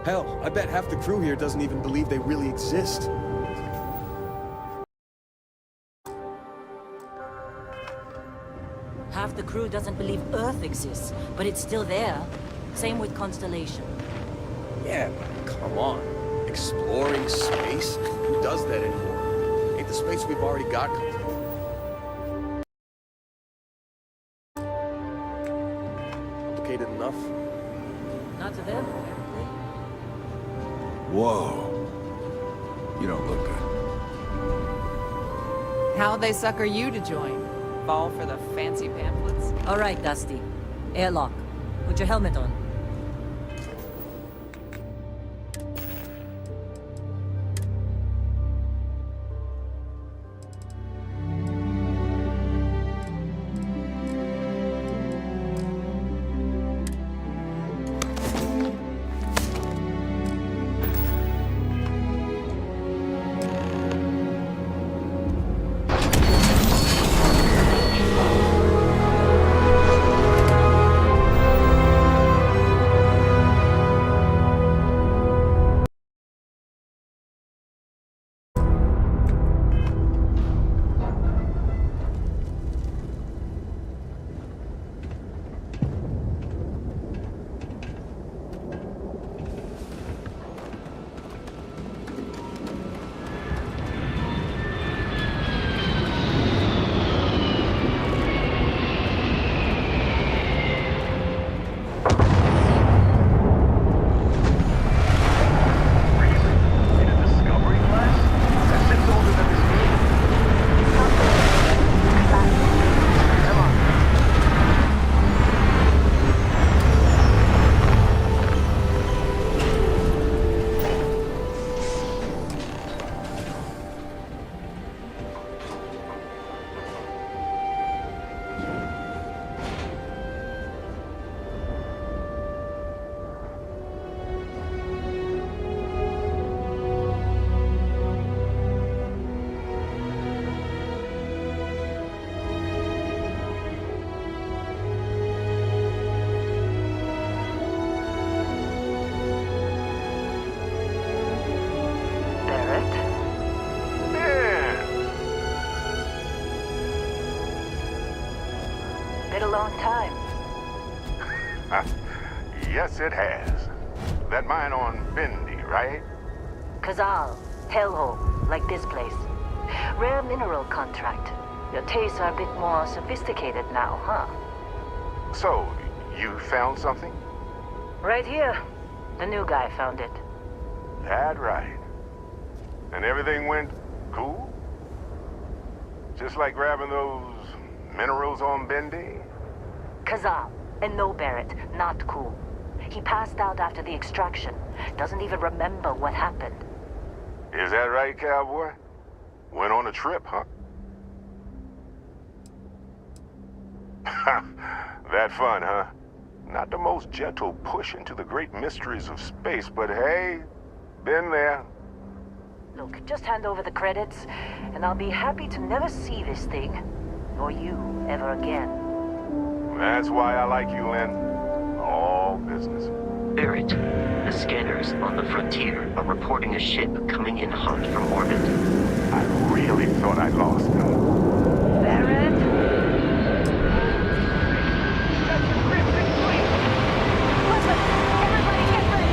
Hell, I bet half the crew here doesn't even believe they really exist. Half the crew doesn't believe Earth exists, but it's still there. Same with Constellation. Yeah, but come on. Exploring space? Who does that anymore? Ain't the space we've already got comfortable. Complicated enough? Not to them, apparently. Whoa. You don't look good. How'd they sucker you to join? Fall for the fancy pamphlets? All right, Dusty. Airlock. Put your helmet on. Been a long time. Yes, it has. That mine on Bendy, right? Kazal, hellhole, like this place. Rare mineral contract. Your tastes are a bit more sophisticated now, huh? So, you found something? Right here. The new guy found it. That right. And everything went cool? Just like grabbing those minerals on Bendy? Kazal, and no Barrett, not cool. He passed out after the extraction. Doesn't even remember what happened. Is that right, cowboy? Went on a trip, huh? That fun, huh? Not the most gentle push into the great mysteries of space, but hey, been there. Look, just hand over the credits, and I'll be happy to never see this thing, or you, ever again. That's why I like you, Lynn. All business. Barrett, the scanners on the frontier are reporting a ship coming in hot from orbit. I really thought I lost them. Barrett? Listen, everybody get ready!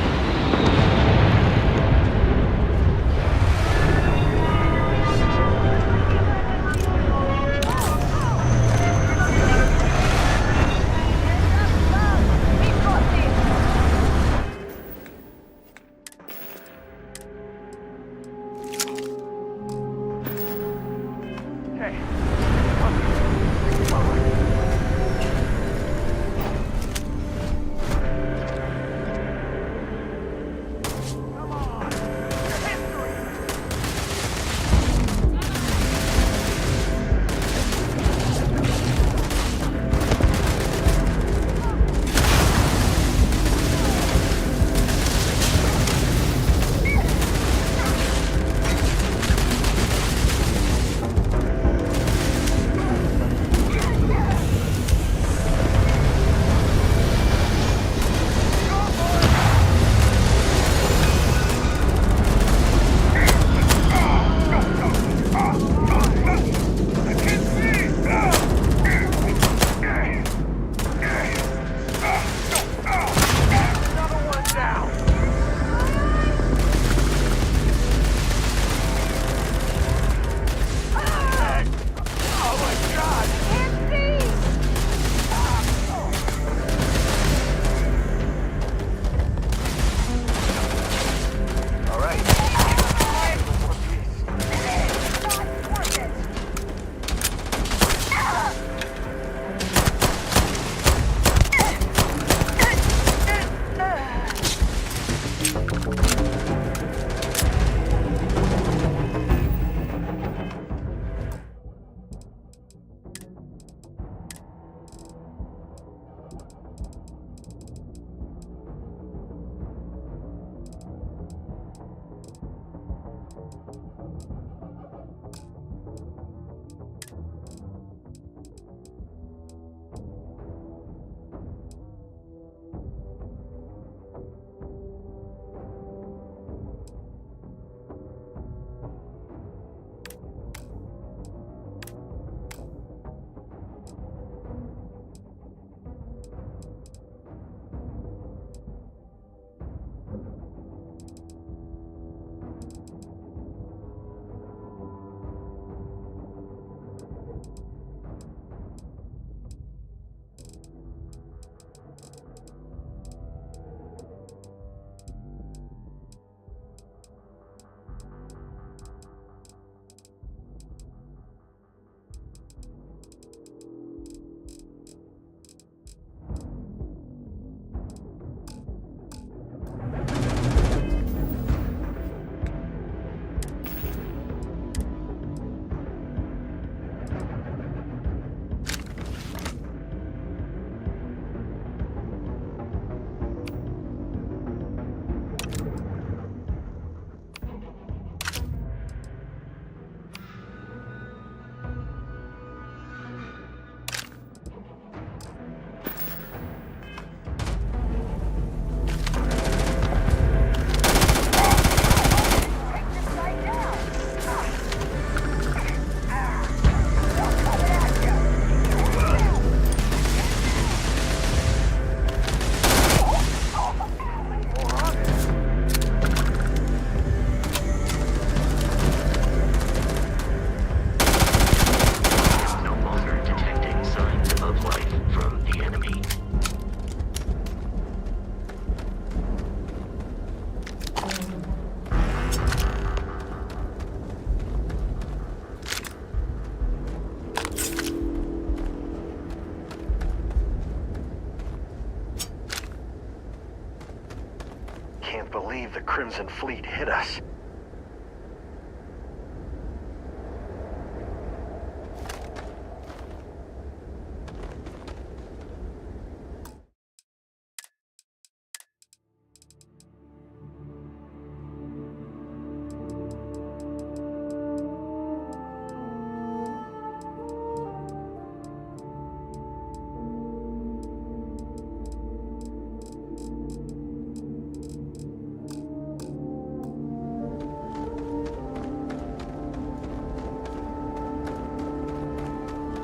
believe the Crimson Fleet hit us.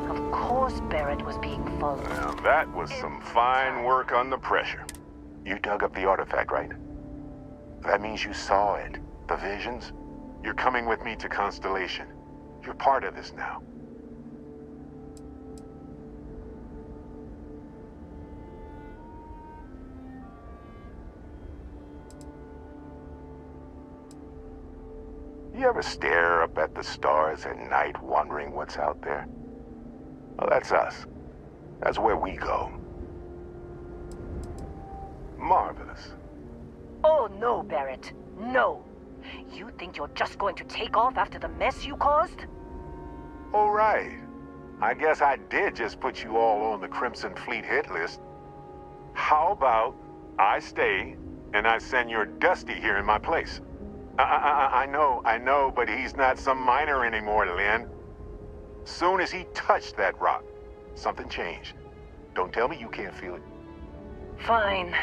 Of course Barrett was being followed. Now that was some fine work under pressure. You dug up the artifact, right? That means you saw it. The visions? You're coming with me to Constellation. You're part of this now. You ever stare up at the stars at night wondering what's out there? Well, that's us. That's where we go. Marvelous. Oh no, Barrett. No. You think you're just going to take off after the mess you caused? All right. I guess I did just put you all on the Crimson Fleet hit list. How about I stay and I send your Dusty here in my place? I know, but he's not some miner anymore, Lynn. Soon as he touched that rock, something changed. Don't tell me you can't feel it. Fine.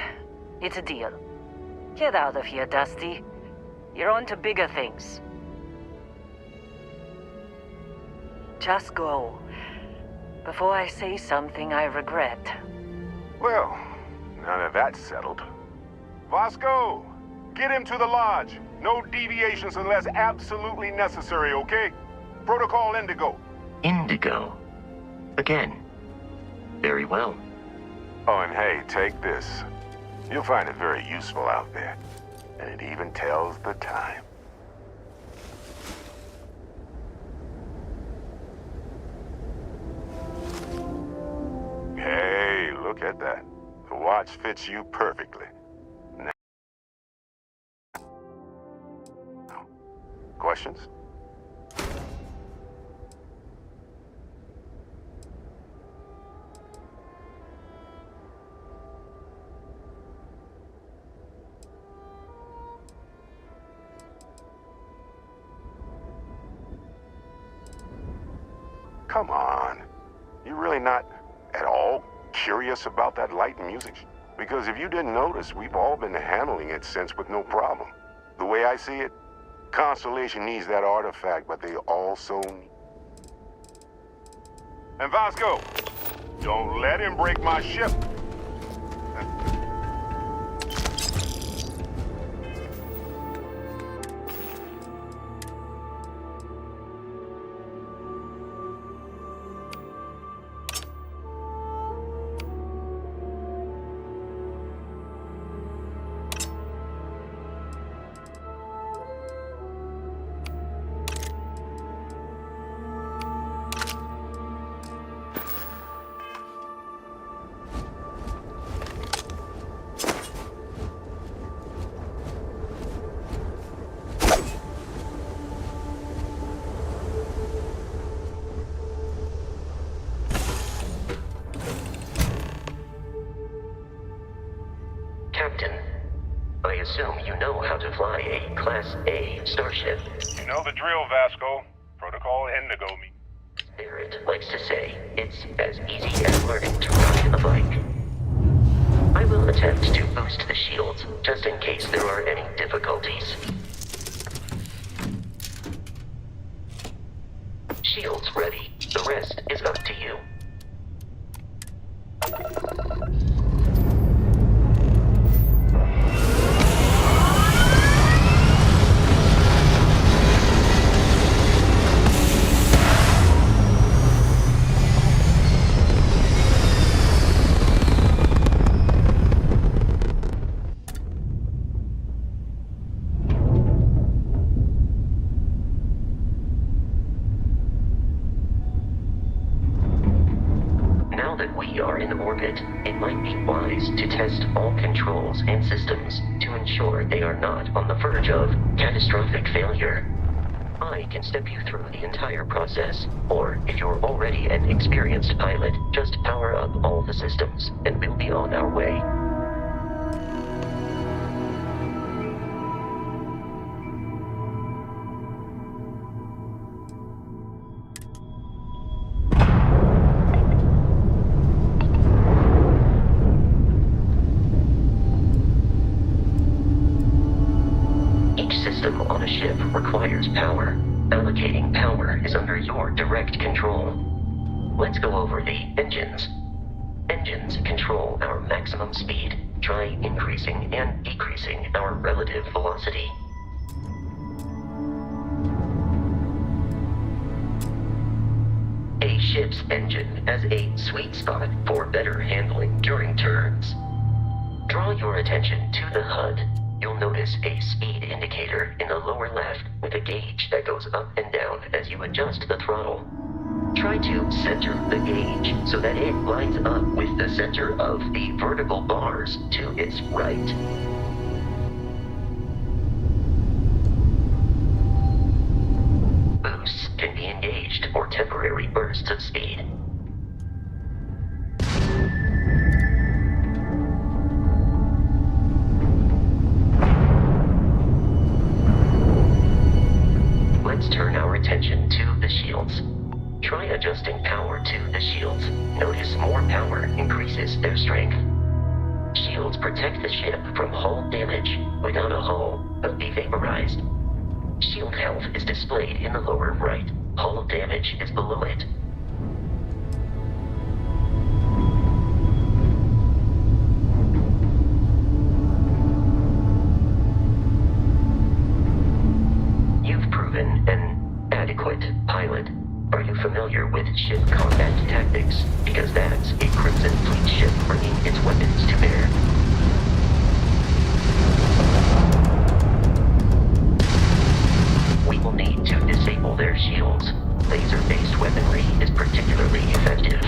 It's a deal. Get out of here, Dusty. You're on to bigger things. Just go. Before I say something I regret. Well, now that that's settled. Vasco, get him to the lodge. No deviations unless absolutely necessary, okay? Protocol Indigo. Indigo. Again. Very well. Oh, and hey, take this. You'll find it very useful out there. And it even tells the time. Hey, look at that. The watch fits you perfectly. Now, questions? Come on. You really not at all curious about that light and music? Because if you didn't notice, we've all been handling it since with no problem. The way I see it, Constellation needs that artifact, but they also need... And Vasco, don't let him break my ship. Captain, I assume you know how to fly a Class A starship. You know the drill, Vasco. Protocol Indigo me. Barrett likes to say it's as easy as learning to ride a bike. I will attempt to boost the shields, just in case there are any difficulties. Shields ready. The rest is up to you. Now that we are in orbit, it might be wise to test all controls and systems to ensure they are not on the verge of catastrophic failure. I can step you through the entire process, or if you're already an experienced pilot, just power up all the systems, and we'll be on our way. System on a ship requires power. Allocating power is under your direct control. Let's go over the engines. Engines control our maximum speed. Try increasing and decreasing our relative velocity. A ship's engine has a sweet spot for better handling during turns. Draw your attention to the HUD. You'll notice a speed indicator in the lower left with a gauge that goes up and down as you adjust the throttle. Try to center the gauge so that it lines up with the center of the vertical bars to its right. Boosts can be engaged for temporary bursts of speed. Let's turn our attention to the shields. Try adjusting power to the shields. Notice more power increases their strength. Shields protect the ship from hull damage. Without a hull, but be vaporized. Shield health is displayed in the lower right. Hull damage is below it. You've proven an adequate pilot. Are you familiar with ship combat tactics? Because that's a Crimson Fleet ship bringing its weapons to bear. We will need to disable their shields. Laser-based weaponry is particularly effective.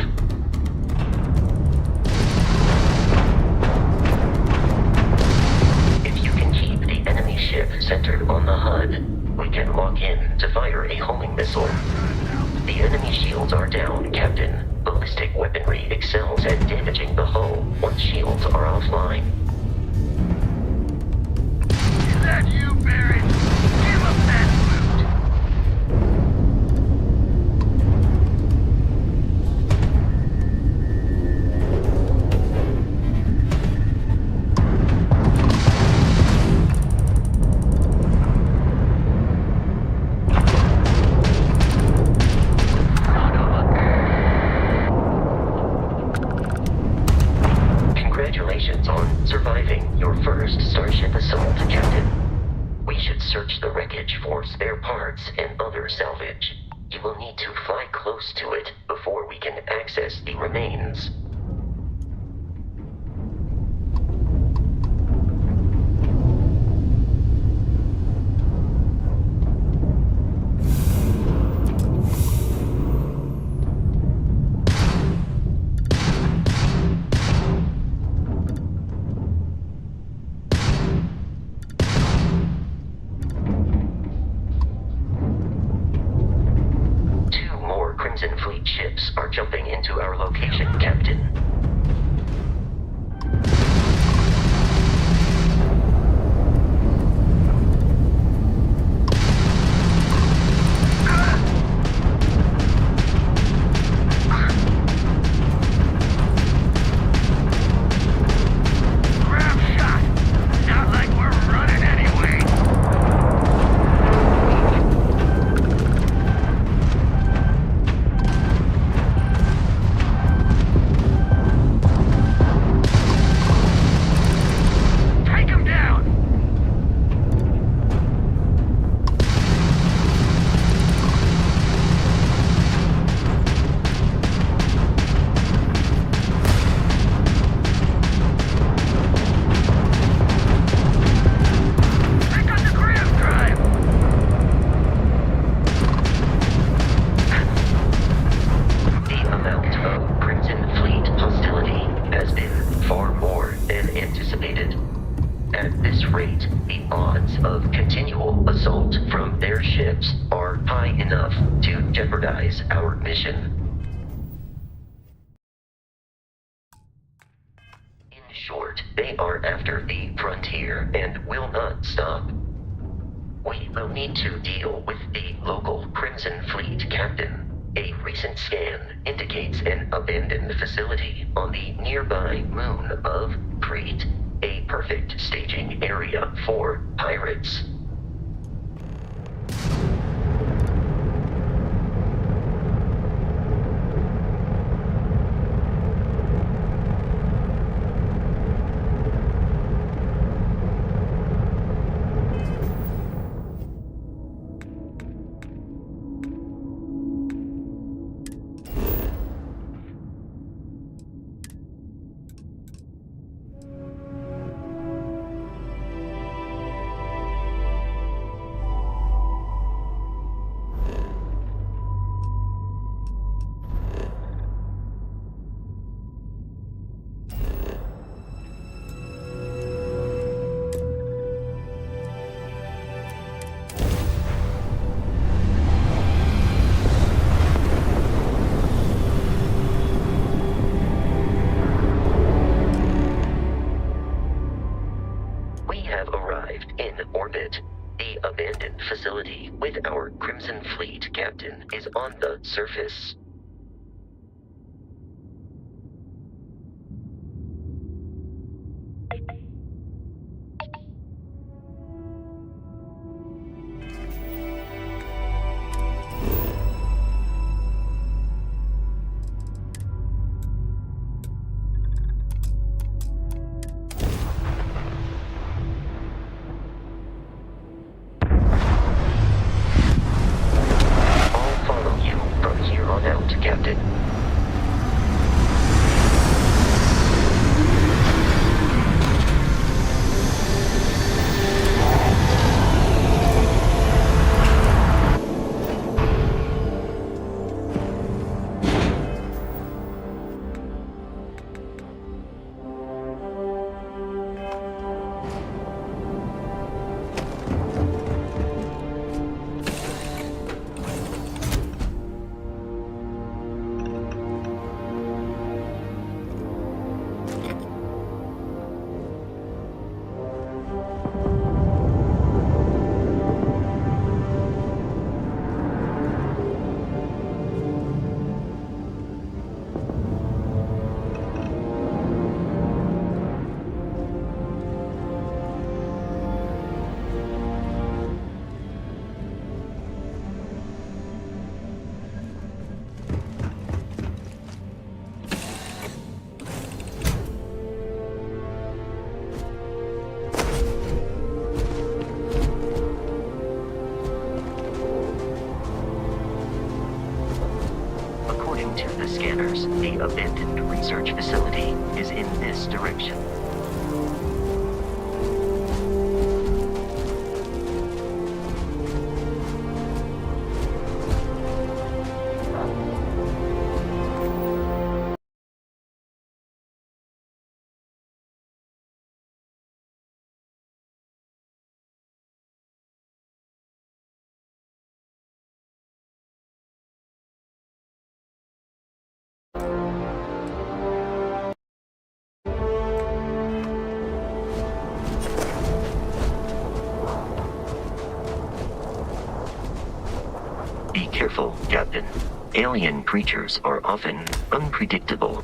If you can keep the enemy ship centered on the HUD, we can lock in to fire a homing missile. The enemy shields are down, Captain. Ballistic weaponry excels at damaging the hull once shields are offline. Is that you, Barrett? Give up that loot! Congratulations on surviving your first Starship assault, Captain. We should search the wreckage for spare parts and other salvage. You will need to fly close to it before we can access the remains. Crimson Fleet ships are jumping into our location, Captain. rate, the odds of continual assault from their ships are high enough to jeopardize our mission. In short, they are after the frontier and will not stop. We will need to deal with the local Crimson Fleet captain. A recent scan indicates an abandoned facility on the nearby moon of Crete, a perfect staging area for pirates. Facility with our Crimson Fleet captain is on the surface. Scanners, the abandoned research facility is in this direction. Be careful, Captain. Alien creatures are often unpredictable.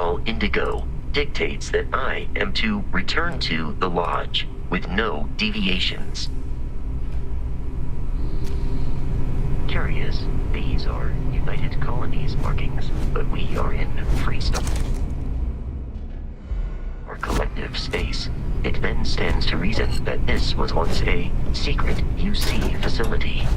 protocol Indigo dictates that I am to return to the Lodge with no deviations. Curious, these are United Colonies markings, but we are in Freestone. Our collective space. It then stands to reason that this was once a secret UC facility.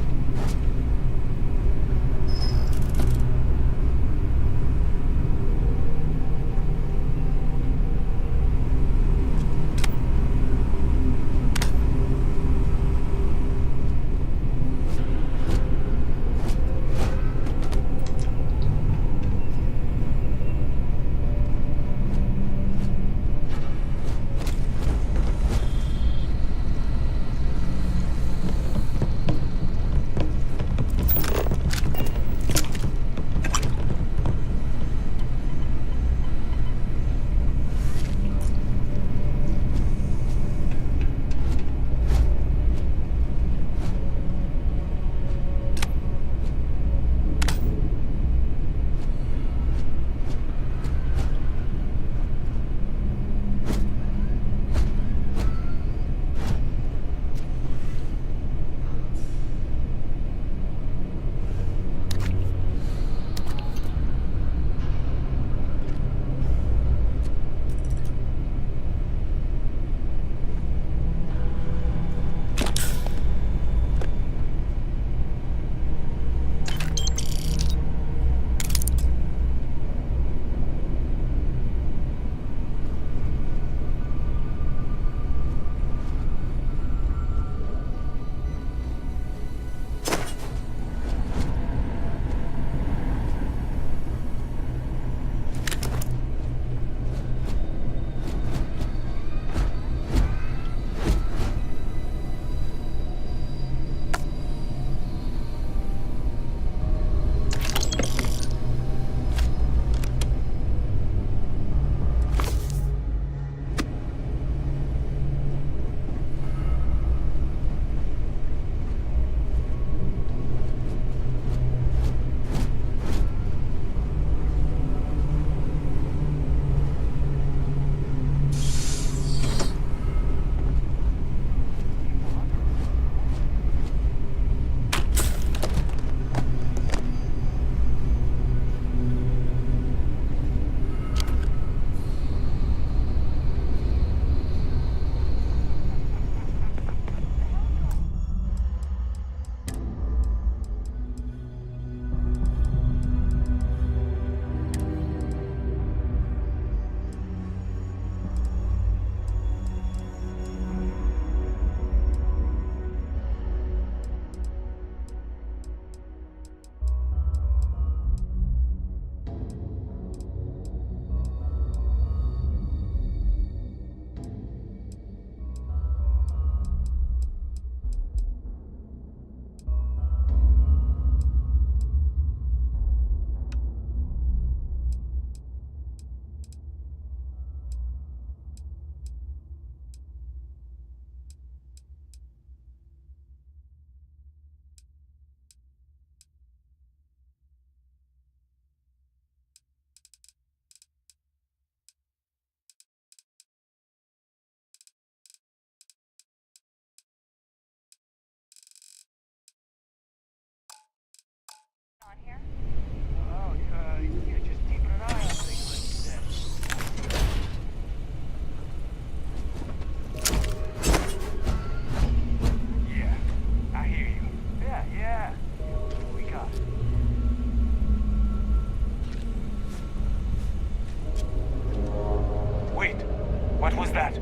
What was that?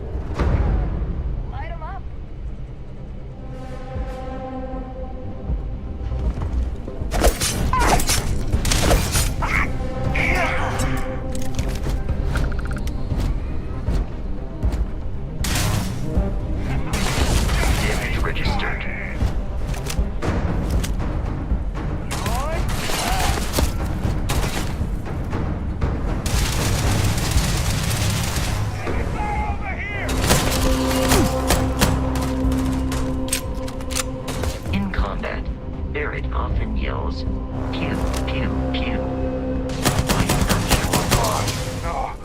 Light 'em up. Damage registered. In combat, Barrett often yells, pew, pew, pew. I am not sure why. No,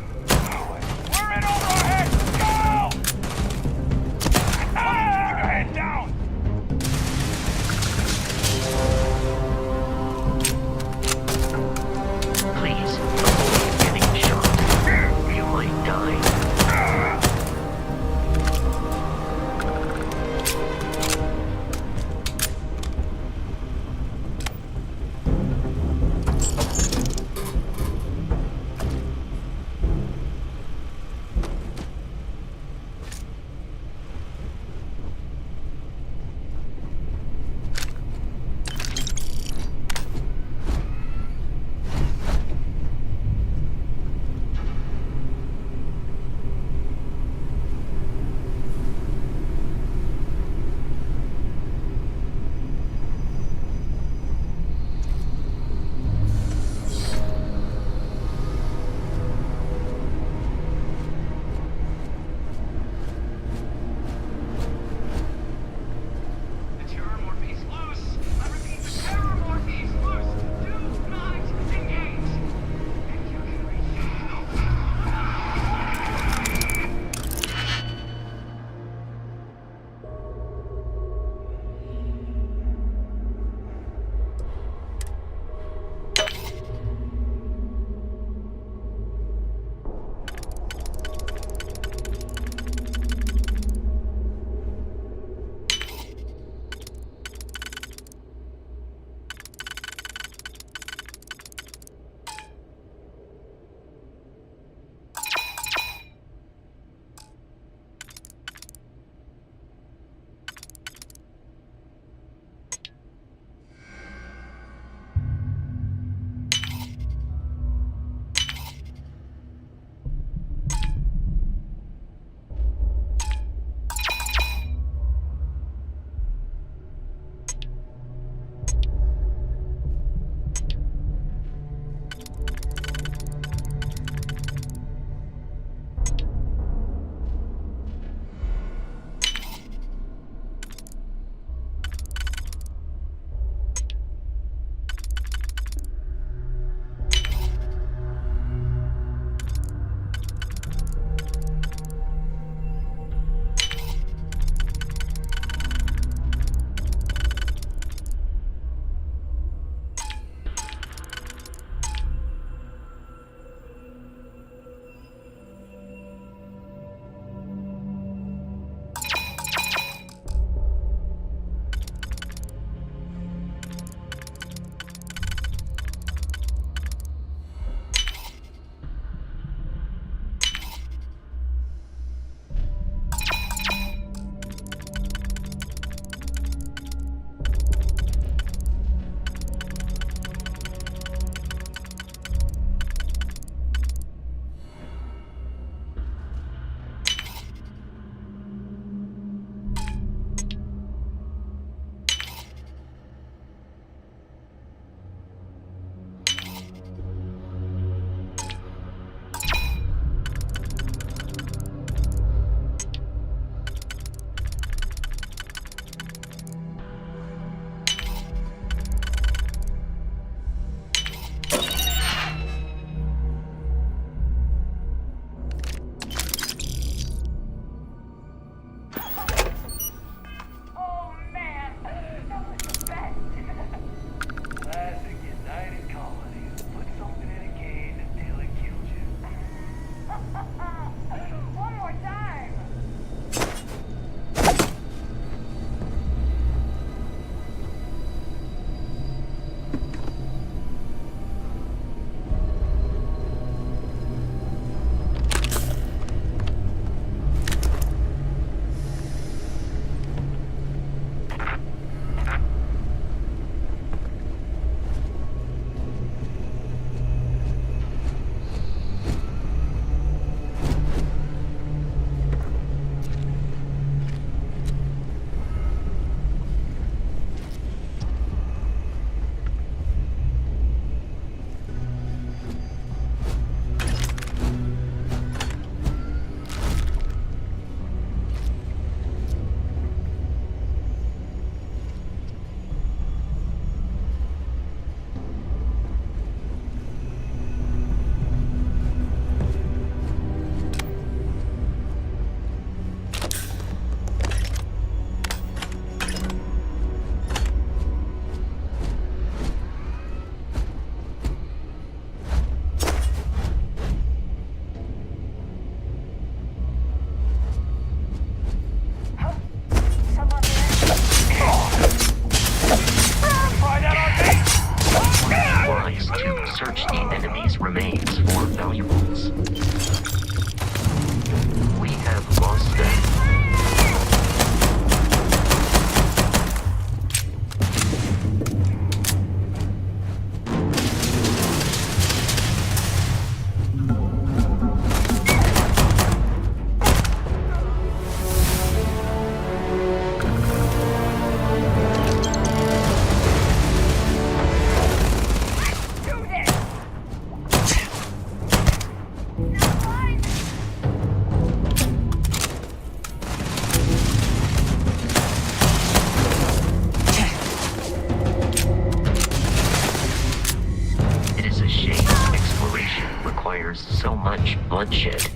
bloodshed.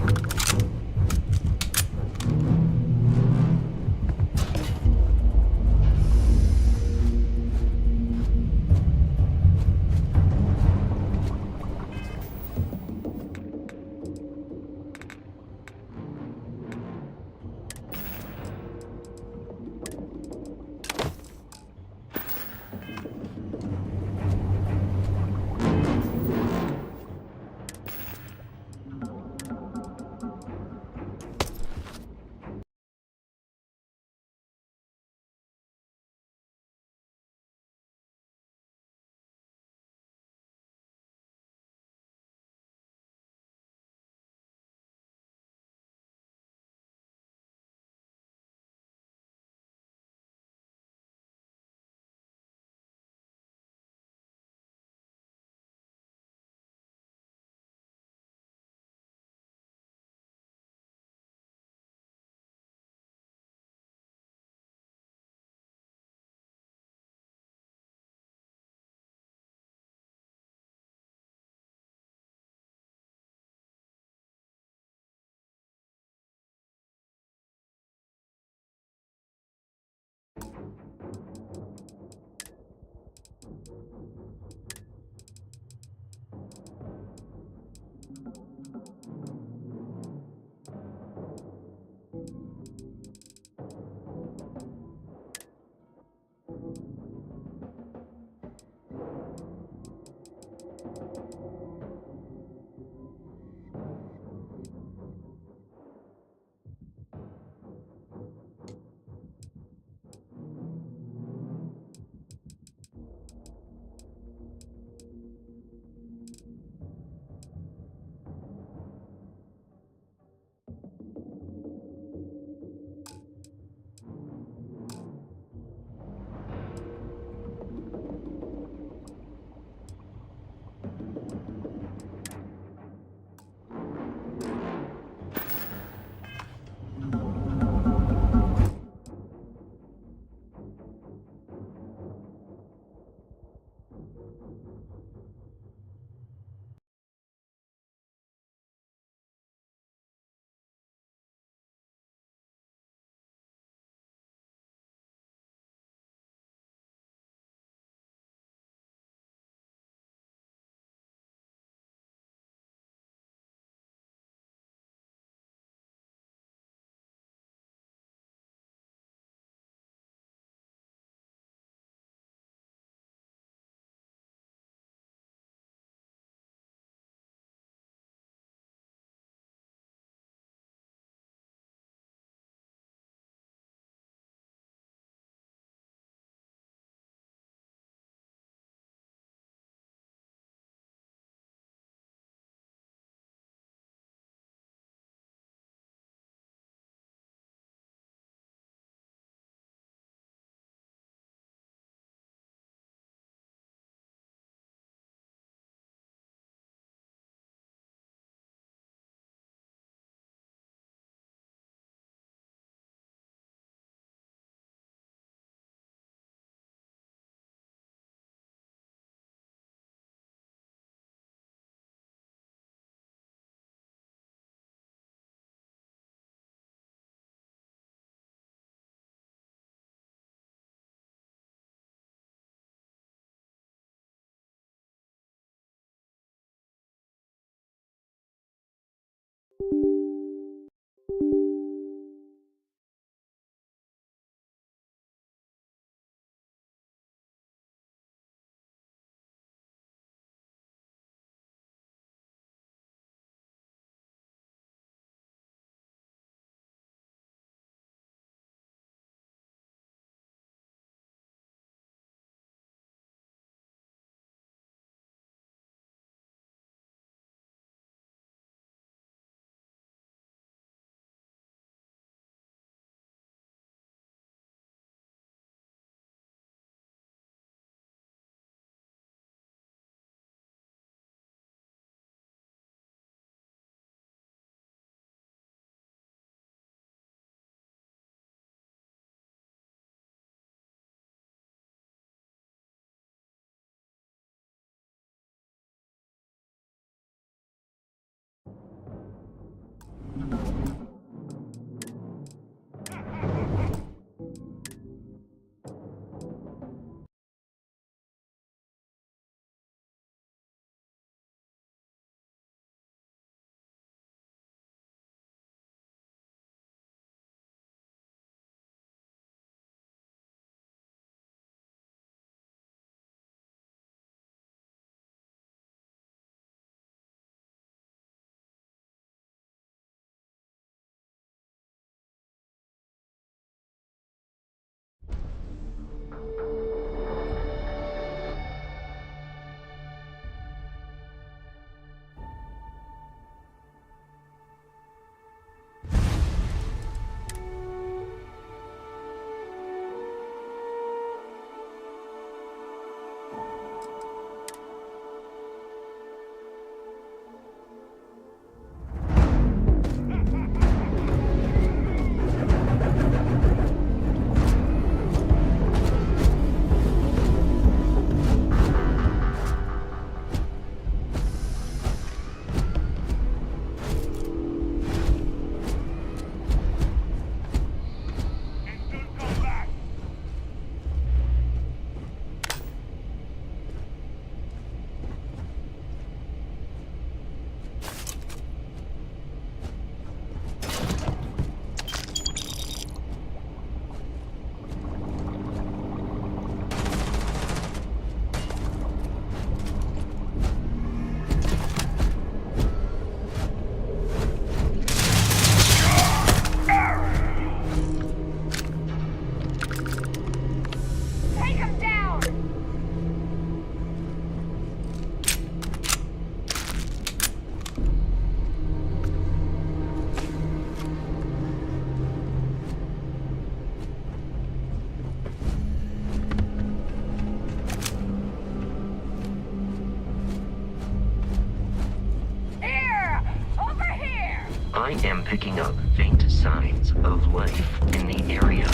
am picking up faint signs of life in the area.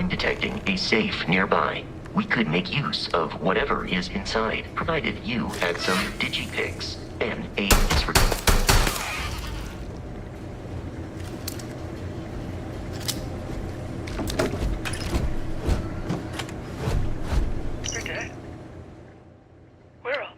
I'm detecting a safe nearby. We could make use of whatever is inside, provided you had some digipics and a disregard. We're dead. We're all.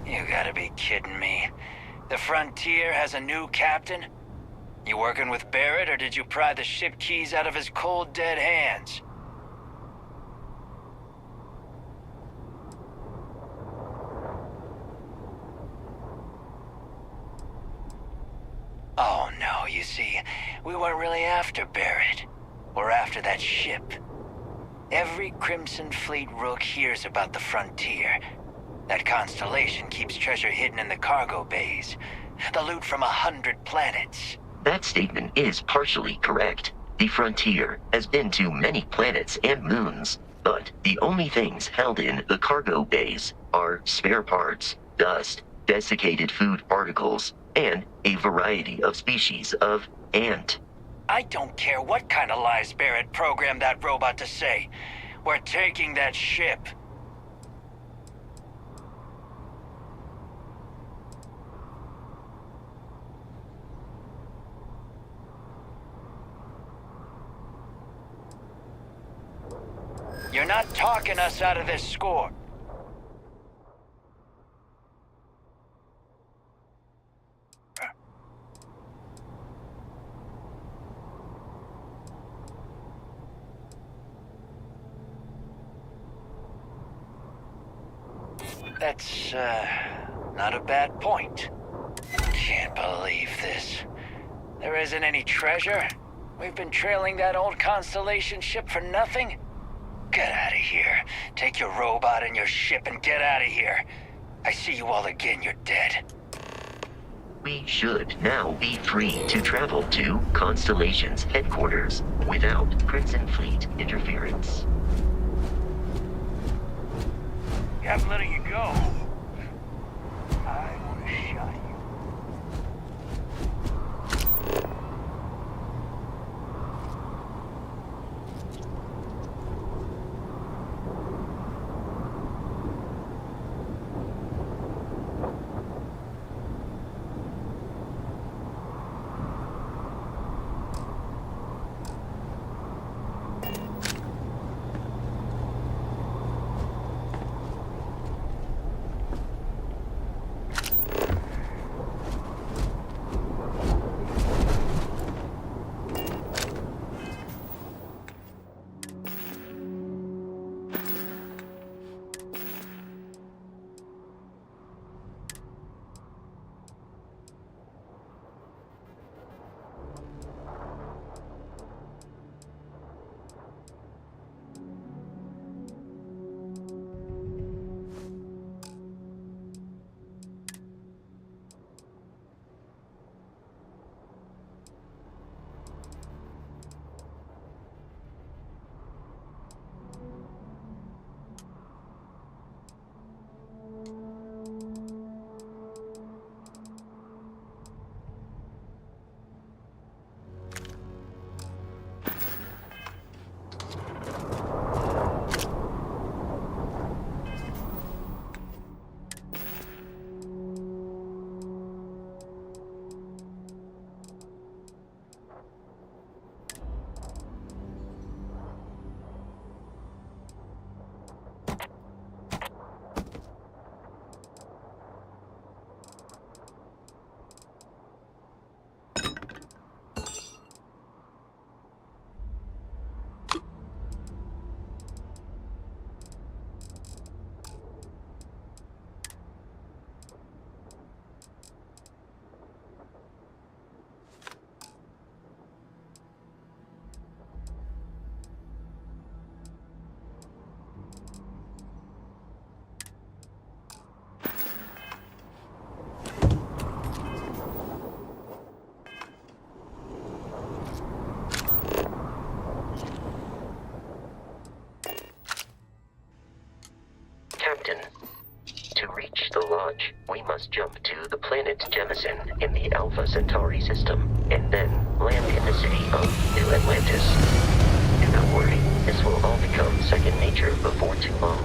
You gotta be kidding me. The Frontier has a new captain? You working with Barrett, or did you pry the ship keys out of his cold, dead hands? Oh no, you see, we weren't really after Barrett. We're after that ship. Every Crimson Fleet rook hears about the Frontier. That constellation keeps treasure hidden in the cargo bays. The loot from 100 planets. That statement is partially correct. The Frontier has been to many planets and moons, but the only things held in the cargo bays are spare parts, dust, desiccated food particles, and a variety of species of ant. I don't care what kind of lies Barrett programmed that robot to say. We're taking that ship. You're not talking us out of this score. That's, not a bad point. Can't believe this. There isn't any treasure? We've been trailing that old Constellation ship for nothing? Get out of here. Take your robot and your ship and get out of here. I see you all again, you're dead. We should now be free to travel to Constellation's headquarters without Crimson Fleet interference. I'm letting you go. I want to shot you. Watch, we must jump to the planet Jemison in the Alpha Centauri system, and then land in the city of New Atlantis. Do not worry, this will all become second nature before too long.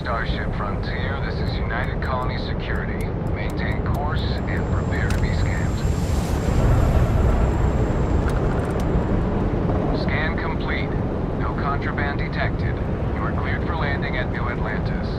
Starship Frontier, this is United Colony Security. Maintain course and prepare to be scanned. Scan complete. No contraband detected. You are cleared for landing at New Atlantis.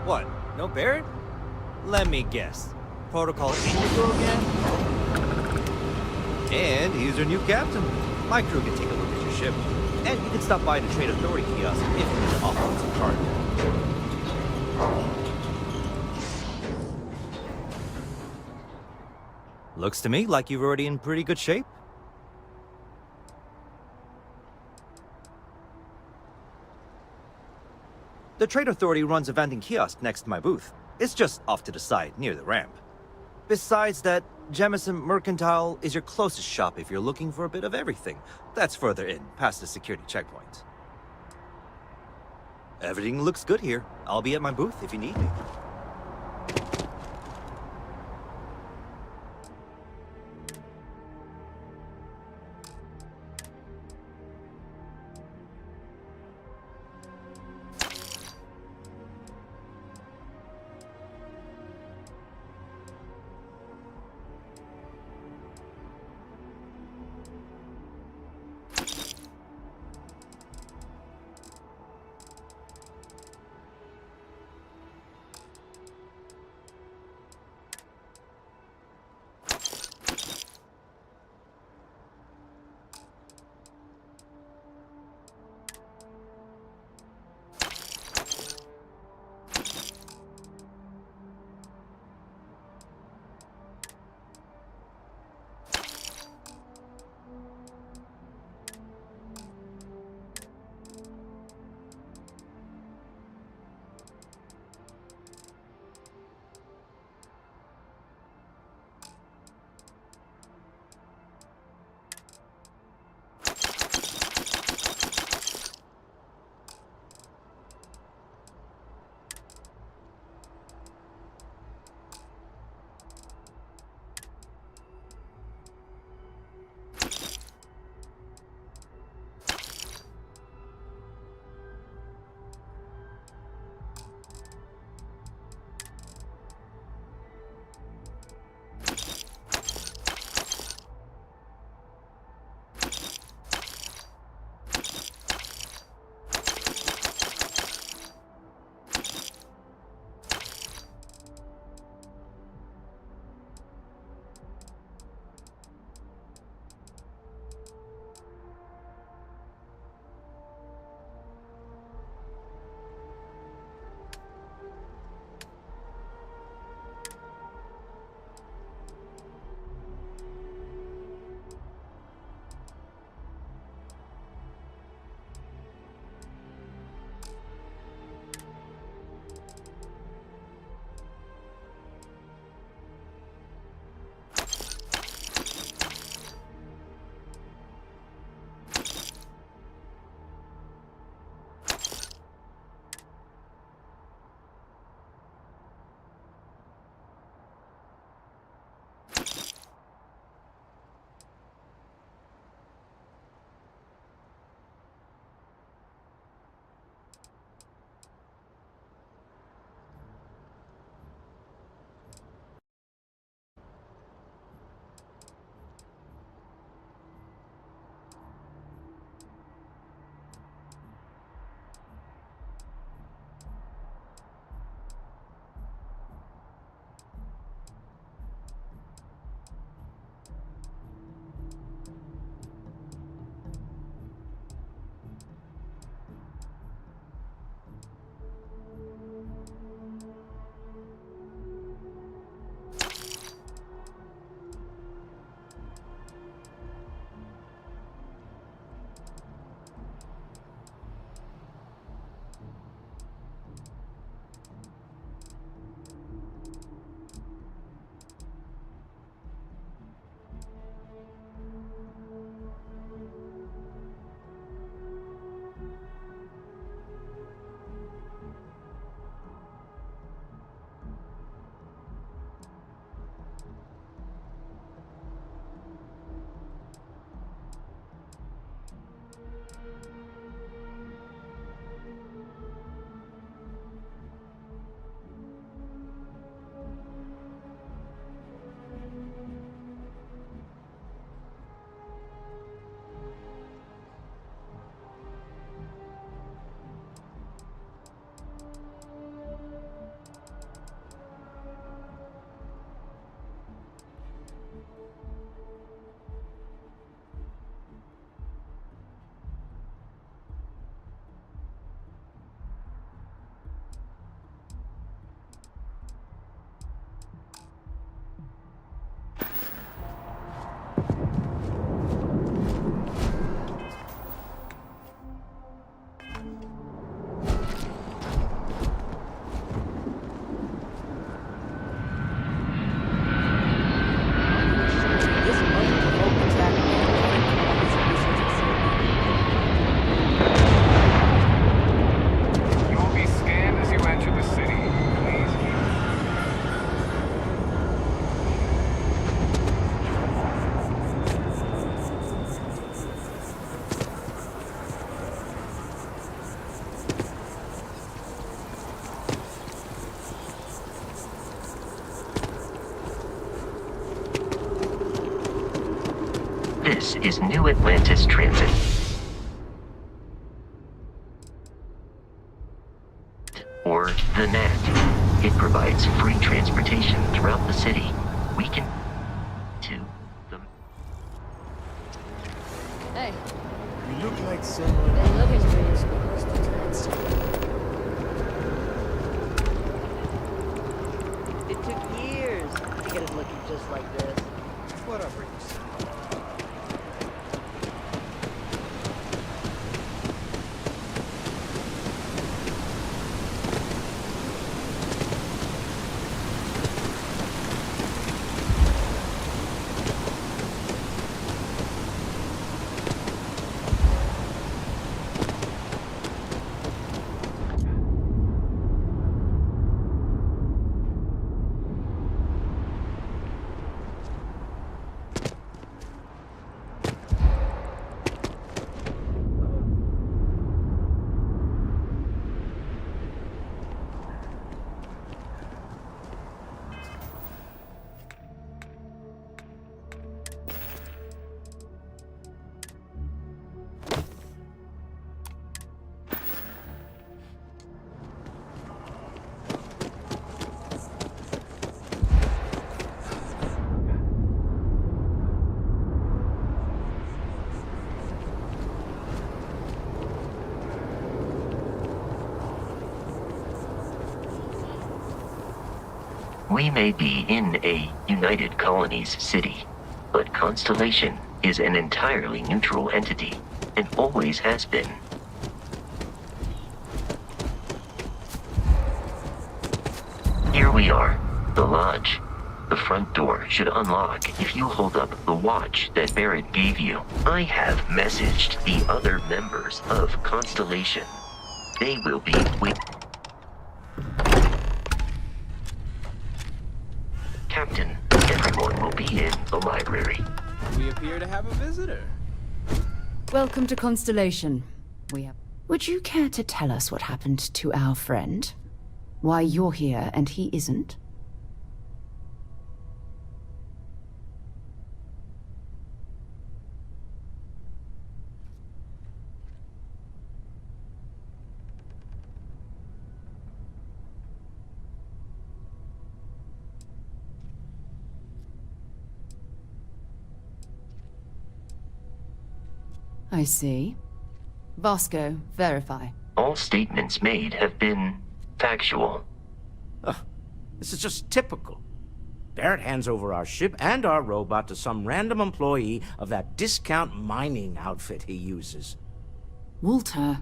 What? No Barrett? Let me guess. Protocol Indigo again? And he's your new captain. My crew can take a look at your ship. And you can stop by the Trade Authority kiosk if you need to offload some cargo. Looks to me like you're already in pretty good shape. The Trade Authority runs a vending kiosk next to my booth. It's just off to the side, near the ramp. Besides that, Jemison Mercantile is your closest shop if you're looking for a bit of everything. That's further in, past the security checkpoint. Everything looks good here. I'll be at my booth if you need me. This is New Atlantis Transit. Or the NAT. It provides free transportation throughout the city. We can to the... Hey, You look like someone... they look as great as the It took years to get it looking just like this. Whatever you say. We may be in a United Colonies city, but Constellation is an entirely neutral entity, and always has been. Here we are, the lodge. The front door should unlock if you hold up the watch that Barrett gave you. I have messaged the other members of Constellation. They will be waiting. Captain, everyone will be in the library. We appear to have a visitor. Welcome to Constellation. Would you care to tell us what happened to our friend? Why you're here and he isn't? I see. Vasco, verify. All statements made have been factual. This is just typical. Barrett hands over our ship and our robot to some random employee of that discount mining outfit he uses. Walter.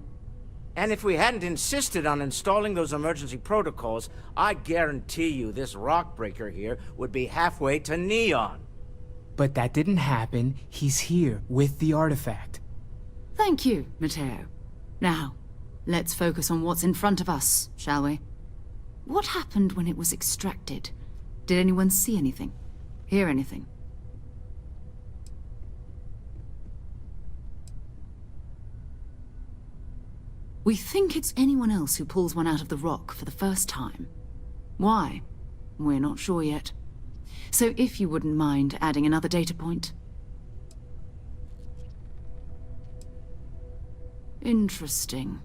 And if we hadn't insisted on installing those emergency protocols, I guarantee you this rock breaker here would be halfway to Neon. But that didn't happen. He's here with the artifact. Thank you, Matteo. Now, let's focus on what's in front of us, shall we? What happened when it was extracted? Did anyone see anything? Hear anything? We think it's anyone else who pulls one out of the rock for the first time. Why? We're not sure yet. So if you wouldn't mind adding another data point. Interesting.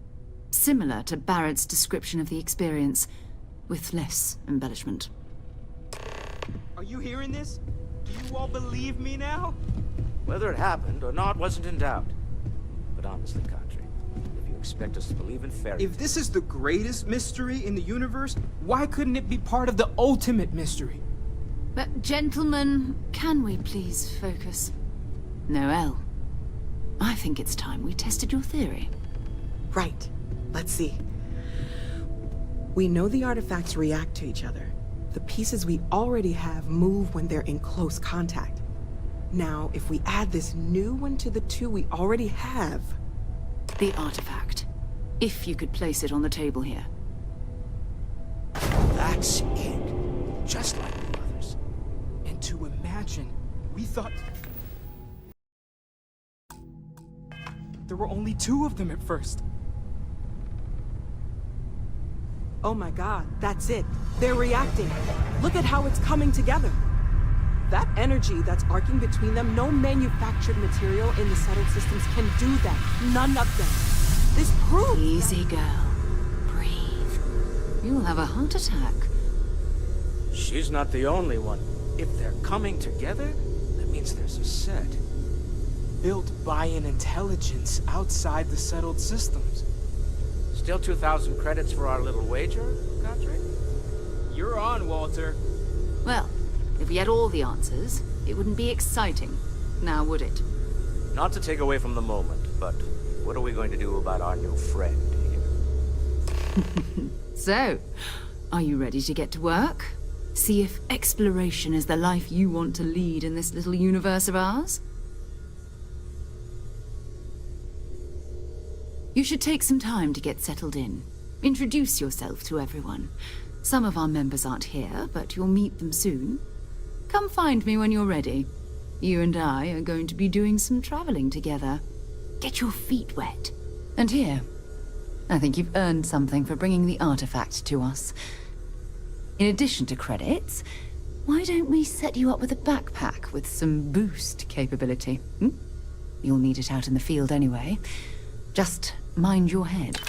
Similar to Barrett's description of the experience, with less embellishment. Are you hearing this? Do you all believe me now? Whether it happened or not wasn't in doubt. But honestly, Country, if you expect us to believe in fairy If this is the greatest mystery in the universe, why couldn't it be part of the ultimate mystery? But gentlemen, can we please focus? Noel, I think it's time we tested your theory. Right. Let's see. We know the artifacts react to each other. The pieces we already have move when they're in close contact. Now, if we add this new one to the two we already have... The artifact. If you could place it on the table here. That's it. Just like the others. And to imagine, we thought... There were only two of them at first. Oh my god, that's it. They're reacting. Look at how it's coming together. That energy that's arcing between them, no manufactured material in the settled systems can do that. None of them. This proves... Easy, girl. Breathe. You'll have a heart attack. She's not the only one. If they're coming together, that means there's a set. Built by an intelligence outside the settled systems. Still 2,000 credits for our little wager, Godric? You're on, Walter. Well, if we had all the answers, it wouldn't be exciting. Now, would it? Not to take away from the moment, but what are we going to do about our new friend here? So, are you ready to get to work? See if exploration is the life you want to lead in this little universe of ours? You should take some time to get settled in. Introduce yourself to everyone. Some of our members aren't here, but you'll meet them soon. Come find me when you're ready. You and I are going to be doing some traveling together. Get your feet wet. And here, I think you've earned something for bringing the artifact to us. In addition to credits, why don't we set you up with a backpack with some boost capability? Hmm? You'll need it out in the field anyway. Just mind your head.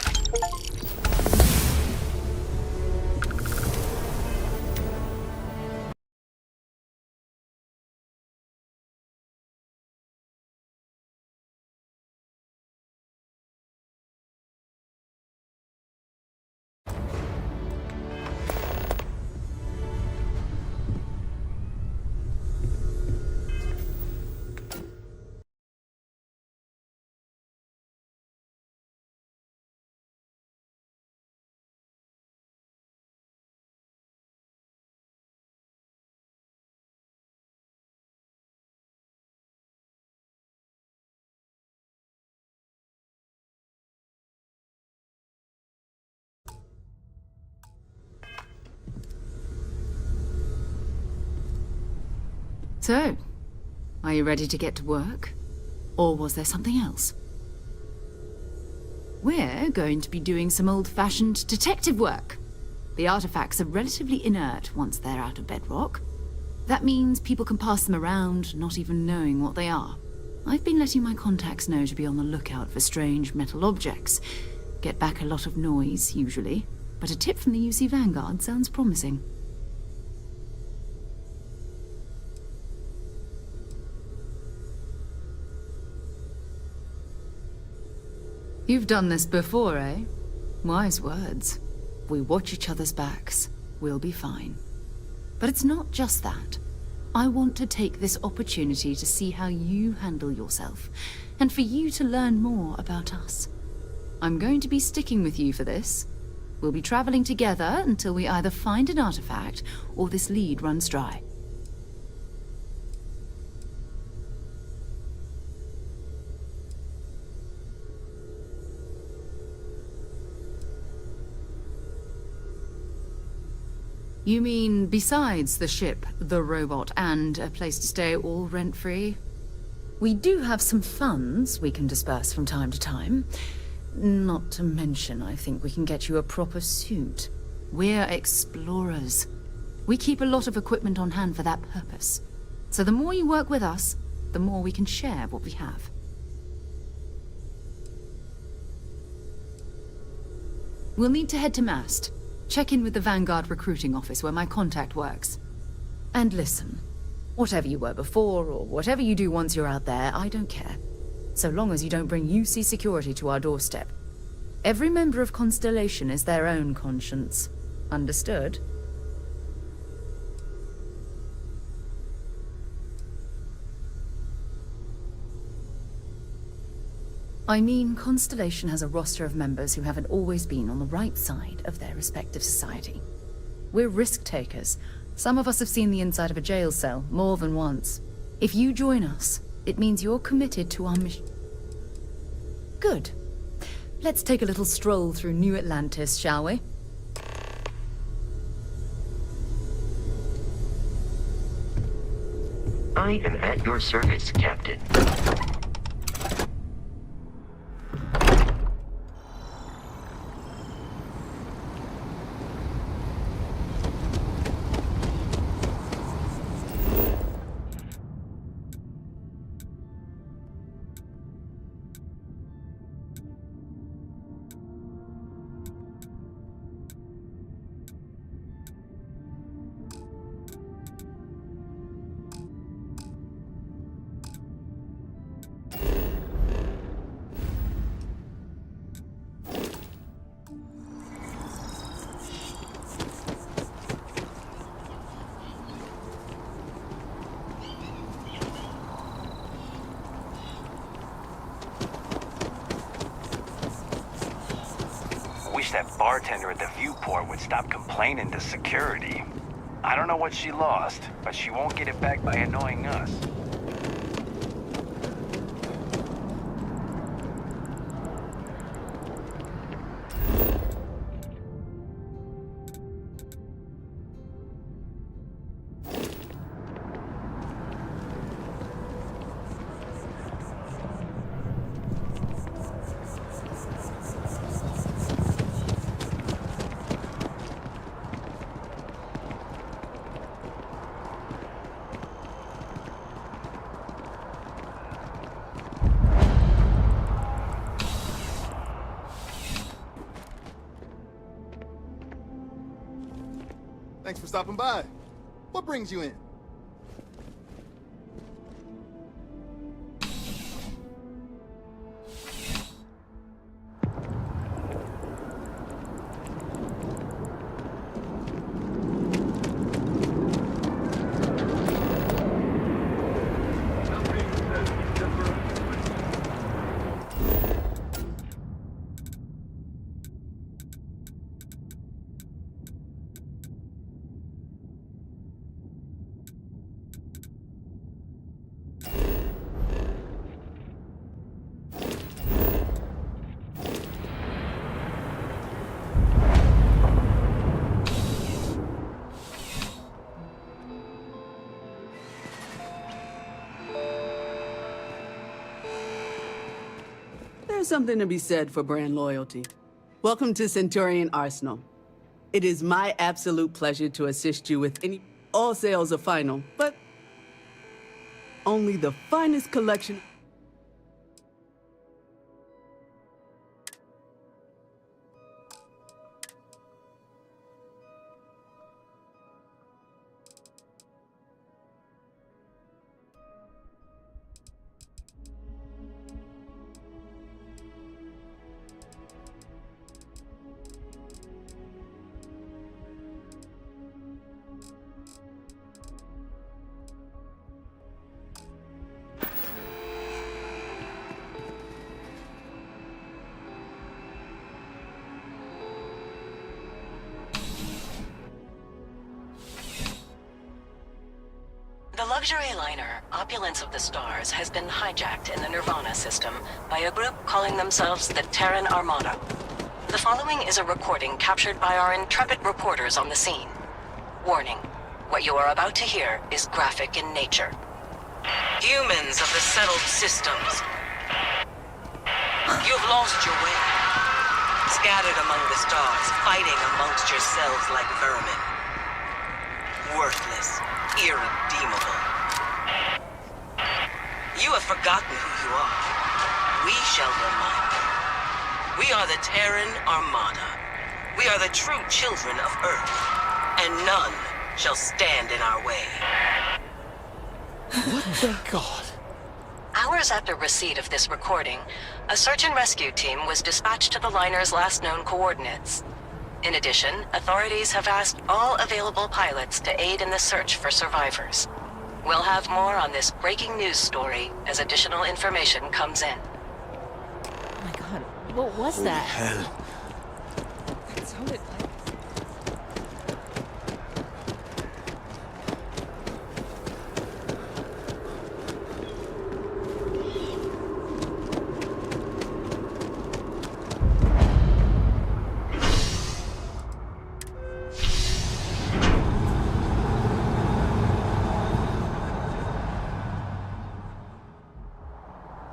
So, are you ready to get to work? Or was there something else? We're going to be doing some old-fashioned detective work. The artifacts are relatively inert once they're out of bedrock. That means people can pass them around, not even knowing what they are. I've been letting my contacts know to be on the lookout for strange metal objects. Get back a lot of noise, usually, but a tip from the UC Vanguard sounds promising. You've done this before, eh? Wise words. We watch each other's backs, we'll be fine. But it's not just that. I want to take this opportunity to see how you handle yourself, and for you to learn more about us. I'm going to be sticking with you for this. We'll be traveling together until we either find an artifact or this lead runs dry. You mean besides the ship, the robot, and a place to stay all rent-free? We do have some funds we can disperse from time to time. Not to mention, I think we can get you a proper suit. We're explorers. We keep a lot of equipment on hand for that purpose. So the more you work with us, the more we can share what we have. We'll need to head to Mast. Check in with the Vanguard recruiting office where my contact works. And listen, whatever you were before, or whatever you do once you're out there, I don't care. So long as you don't bring UC security to our doorstep. Every member of Constellation is their own conscience. Understood? I mean, Constellation has a roster of members who haven't always been on the right side of their respective society. We're risk-takers. Some of us have seen the inside of a jail cell more than once. If you join us, it means you're committed to our mission. Good. Let's take a little stroll through New Atlantis, shall we? I am at your service, Captain. wish that bartender at the viewport would stop complaining to security. I don't know what she lost, but she won't get it back by annoying us. Thanks for stopping by. What brings you in? There's something to be said for brand loyalty. Welcome to Centurion Arsenal. It is my absolute pleasure to assist you with any... All sales are final, but only the finest collection... The luxury liner, Opulence of the Stars, has been hijacked in the Nirvana system by a group calling themselves the Terran Armada. The following is a recording captured by our intrepid reporters on the scene. Warning, what you are about to hear is graphic in nature. Humans of the settled systems, you've lost your way. Scattered among the stars, fighting amongst yourselves like vermin. Worthless. Irredeemable. You have forgotten who you are. We shall remind you. We are the Terran Armada. We are the true children of Earth, and none shall stand in our way. What the God? Hours after receipt of this recording, a search and rescue team was dispatched to the liner's last known coordinates. In addition, authorities have asked all available pilots to aid in the search for survivors. We'll have more on this breaking news story as additional information comes in. Oh my God, what was that? Hell. That sounded like...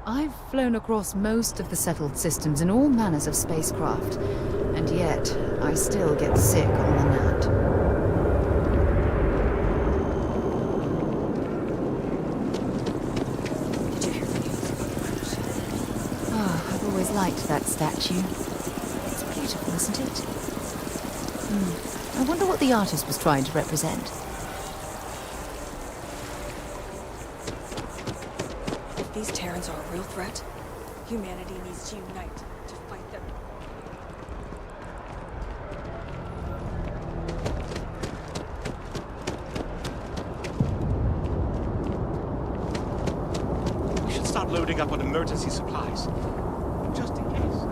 I've flown across most of the settled systems in all manners of spacecraft, and yet I still get sick on the nut. Did you hear the news about the crash? Oh, I've always liked that statue. It's beautiful, isn't it? I wonder what the artist was trying to represent. If these Terrans are a real threat, humanity needs to unite to fight them. We should start loading up on emergency supplies. Just in case.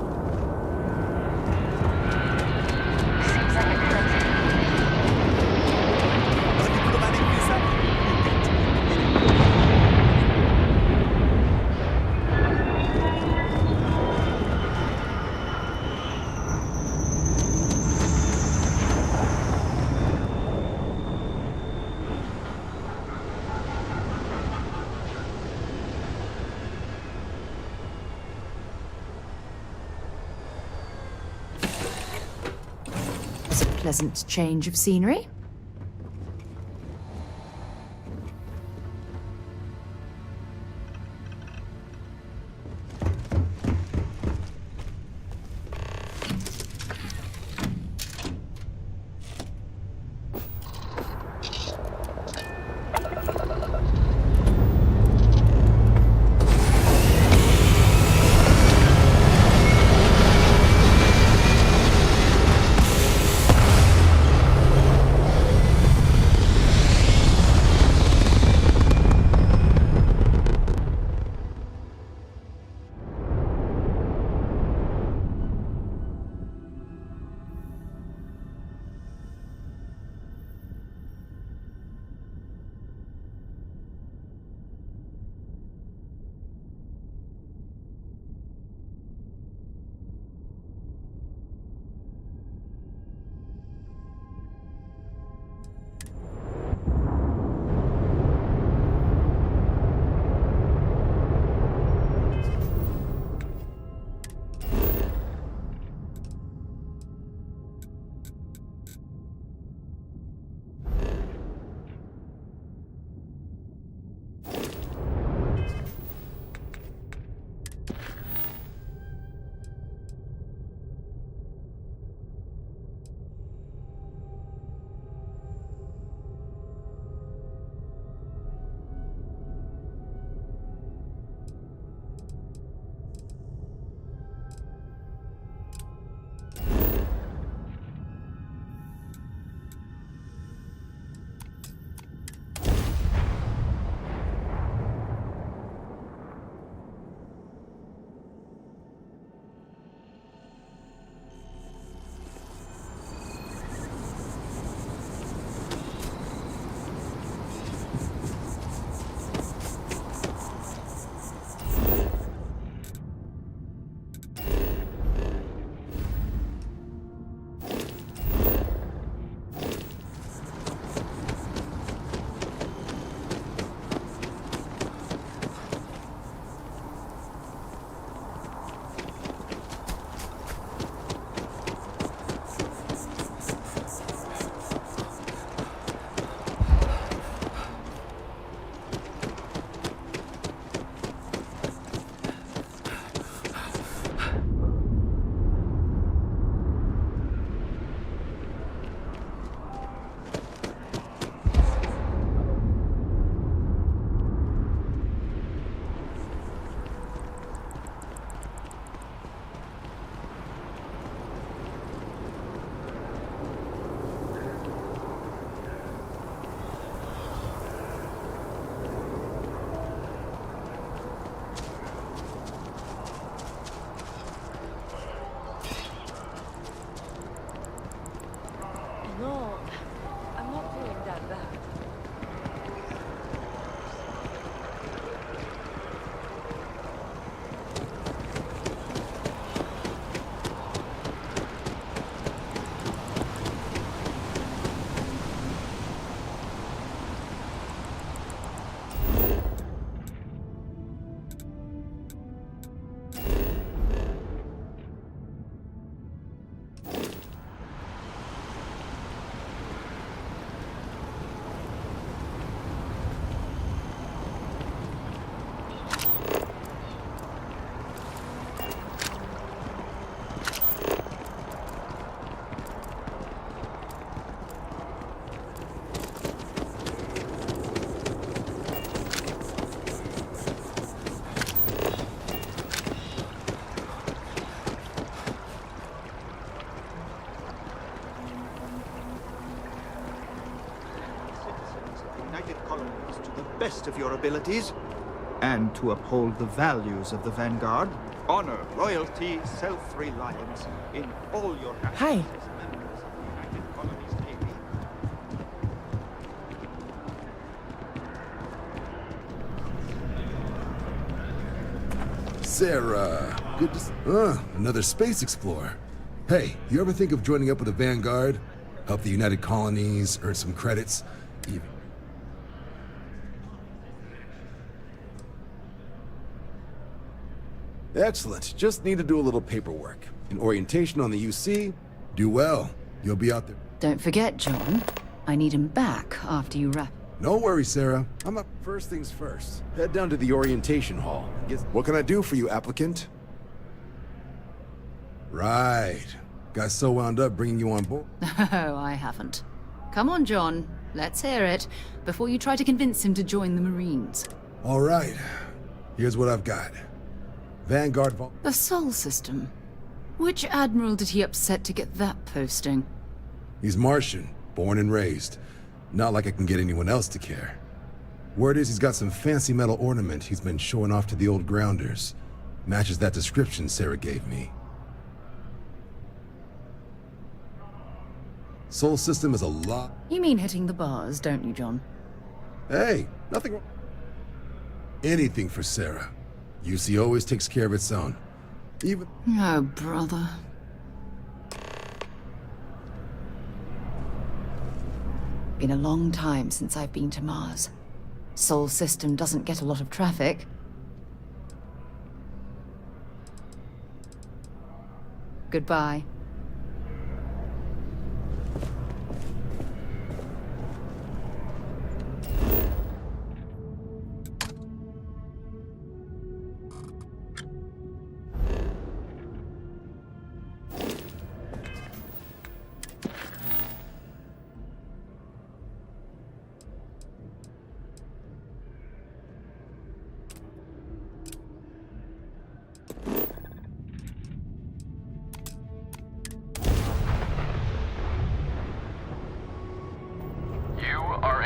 pleasant change of scenery. No, I'm not feeling that bad. Best of your abilities, and to uphold the values of the Vanguard, honor, loyalty, self-reliance in all your actions. Hi. As members of the United Colonies Navy. Sarah, good to another space explorer. Hey, you ever think of joining up with the Vanguard? Help the United Colonies, earn some credits? Even Excellent. Just need to do a little paperwork. An orientation on the UC. Do well. You'll be out there. Don't forget, John. I need him back after you wrap. No worries, Sarah. I'm up. First things first. Head down to the orientation hall. What can I do for you, applicant? Right. Got so wound up bringing you on board. Oh, I haven't. Come on, John. Let's hear it, before you try to convince him to join the Marines. All right. Here's what I've got. Vanguard The Sol system. Which admiral did he upset to get that posting? He's Martian, born and raised. Not like I can get anyone else to care. Word is he's got some fancy metal ornament he's been showing off to the old grounders. Matches that description Sarah gave me. Sol system is a lot. You mean hitting the bars, don't you, John? Hey, nothing wrong. Anything for Sarah. UC always takes care of its own. Even... Oh, brother. Been a long time since I've been to Mars. Sol system doesn't get a lot of traffic. Goodbye.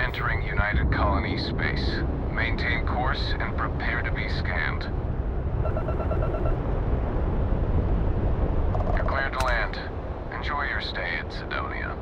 Entering United Colony space. Maintain course and prepare to be scanned. You're cleared to land. Enjoy your stay at Sidonia.